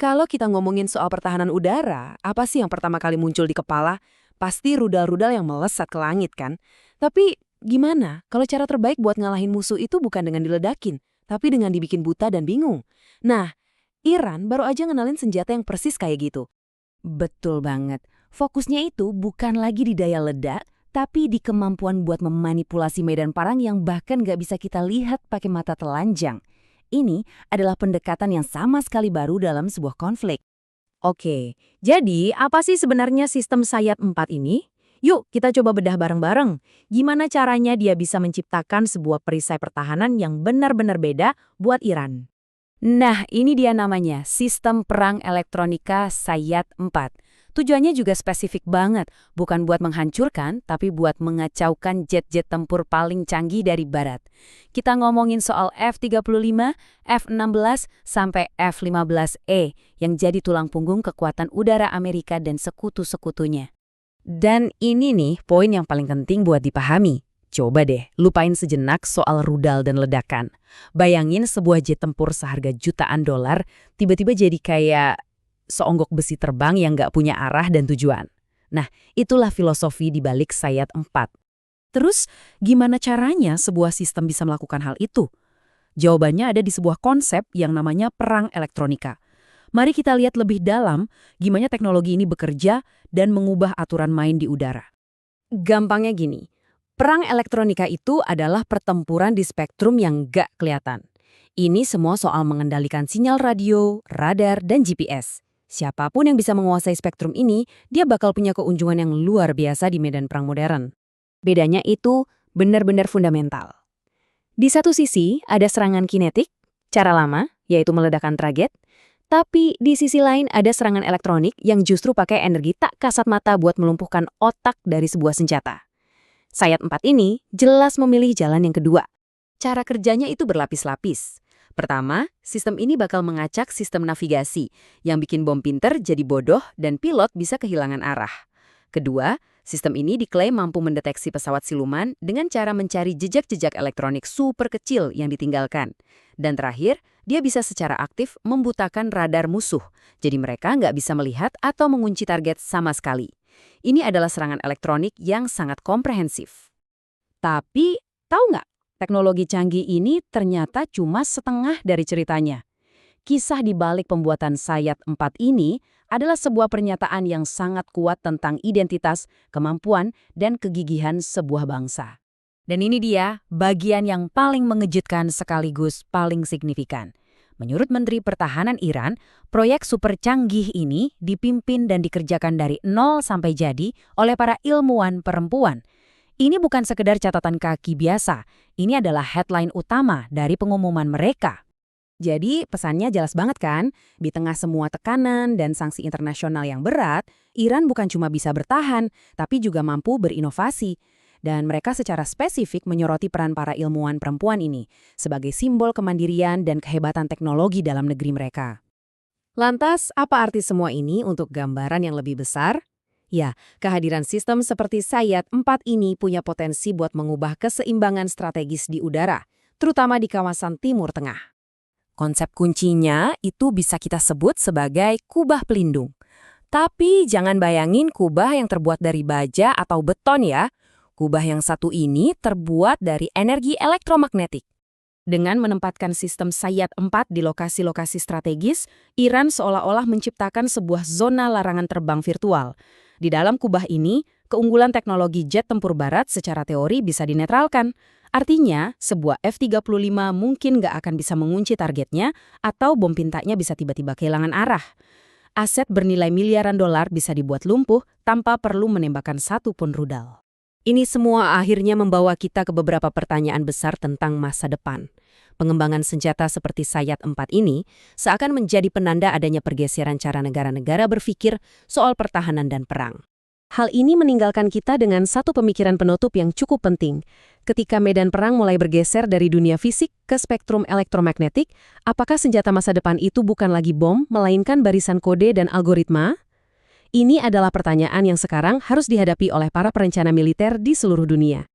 Kalau kita ngomongin soal pertahanan udara, apa sih yang pertama kali muncul di kepala? Pasti rudal-rudal yang melesat ke langit kan? Tapi gimana kalau cara terbaik buat ngalahin musuh itu bukan dengan diledakin, tapi dengan dibikin buta dan bingung? Nah, Iran baru aja ngenalin senjata yang persis kayak gitu. Betul banget. Fokusnya itu bukan lagi di daya ledak, tapi di kemampuan buat memanipulasi medan perang yang bahkan nggak bisa kita lihat pakai mata telanjang. Ini adalah pendekatan yang sama sekali baru dalam sebuah konflik. Oke, jadi apa sih sebenarnya sistem Sayat 4 ini? Yuk kita coba bedah bareng-bareng. Gimana caranya dia bisa menciptakan sebuah perisai pertahanan yang benar-benar beda buat Iran? Nah, ini dia namanya, sistem perang elektronika Sayat 4. Tujuannya juga spesifik banget, bukan buat menghancurkan, tapi buat mengacaukan jet-jet tempur paling canggih dari barat. Kita ngomongin soal F-35, F-16, sampai F-15E yang jadi tulang punggung kekuatan udara Amerika dan sekutu-sekutunya. Dan ini nih poin yang paling penting buat dipahami. Coba deh, lupain sejenak soal rudal dan ledakan. Bayangin sebuah jet tempur seharga jutaan dolar, tiba-tiba jadi kayak seonggok besi terbang yang nggak punya arah dan tujuan. Nah, itulah filosofi di balik Sayat 4. Terus, gimana caranya sebuah sistem bisa melakukan hal itu? Jawabannya ada di sebuah konsep yang namanya perang elektronika. Mari kita lihat lebih dalam gimana teknologi ini bekerja dan mengubah aturan main di udara. Gampangnya gini, perang elektronika itu adalah pertempuran di spektrum yang nggak kelihatan. Ini semua soal mengendalikan sinyal radio, radar, dan GPS. Siapapun yang bisa menguasai spektrum ini, dia bakal punya keunjungan yang luar biasa di medan perang modern. Bedanya itu benar-benar fundamental. Di satu sisi, ada serangan kinetik, cara lama, yaitu meledakkan target, tapi di sisi lain ada serangan elektronik yang justru pakai energi tak kasat mata buat melumpuhkan otak dari sebuah senjata. Sayat 4 ini jelas memilih jalan yang kedua. Cara kerjanya itu berlapis-lapis. Pertama, sistem ini bakal mengacak sistem navigasi, yang bikin bom pinter jadi bodoh dan pilot bisa kehilangan arah. Kedua, sistem ini diklaim mampu mendeteksi pesawat siluman dengan cara mencari jejak-jejak elektronik super kecil yang ditinggalkan. Dan terakhir, dia bisa secara aktif membutakan radar musuh, jadi mereka nggak bisa melihat atau mengunci target sama sekali. Ini adalah serangan elektronik yang sangat komprehensif. Tapi, tahu nggak? Teknologi canggih ini ternyata cuma setengah dari ceritanya. Kisah di balik pembuatan Sayat 4 ini adalah sebuah pernyataan yang sangat kuat tentang identitas, kemampuan, dan kegigihan sebuah bangsa. Dan ini dia bagian yang paling mengejutkan sekaligus paling signifikan. Menurut Menteri Pertahanan Iran, proyek super canggih ini dipimpin dan dikerjakan dari nol sampai jadi oleh para ilmuwan perempuan. Ini bukan sekedar catatan kaki biasa, ini adalah headline utama dari pengumuman mereka. Jadi pesannya jelas banget kan? Di tengah semua tekanan dan sanksi internasional yang berat, Iran bukan cuma bisa bertahan, tapi juga mampu berinovasi. Dan mereka secara spesifik menyoroti peran para ilmuwan perempuan ini sebagai simbol kemandirian dan kehebatan teknologi dalam negeri mereka. Lantas, apa arti semua ini untuk gambaran yang lebih besar? Ya, kehadiran sistem seperti Sayat 4 ini punya potensi buat mengubah keseimbangan strategis di udara, terutama di kawasan Timur Tengah. Konsep kuncinya itu bisa kita sebut sebagai kubah pelindung. Tapi jangan bayangin kubah yang terbuat dari baja atau beton ya. Kubah yang satu ini terbuat dari energi elektromagnetik. Dengan menempatkan sistem Sayat 4 di lokasi-lokasi strategis, Iran seolah-olah menciptakan sebuah zona larangan terbang virtual. Di dalam kubah ini, keunggulan teknologi jet tempur barat secara teori bisa dinetralkan. Artinya, sebuah F-35 mungkin nggak akan bisa mengunci targetnya atau bom pintanya bisa tiba-tiba kehilangan arah. Aset bernilai miliaran dolar bisa dibuat lumpuh tanpa perlu menembakkan satu pun rudal. Ini semua akhirnya membawa kita ke beberapa pertanyaan besar tentang masa depan. Pengembangan senjata seperti Sayat 4 ini seakan menjadi penanda adanya pergeseran cara negara-negara berpikir soal pertahanan dan perang. Hal ini meninggalkan kita dengan satu pemikiran penutup yang cukup penting. Ketika medan perang mulai bergeser dari dunia fisik ke spektrum elektromagnetik, apakah senjata masa depan itu bukan lagi bom, melainkan barisan kode dan algoritma? Ini adalah pertanyaan yang sekarang harus dihadapi oleh para perencana militer di seluruh dunia.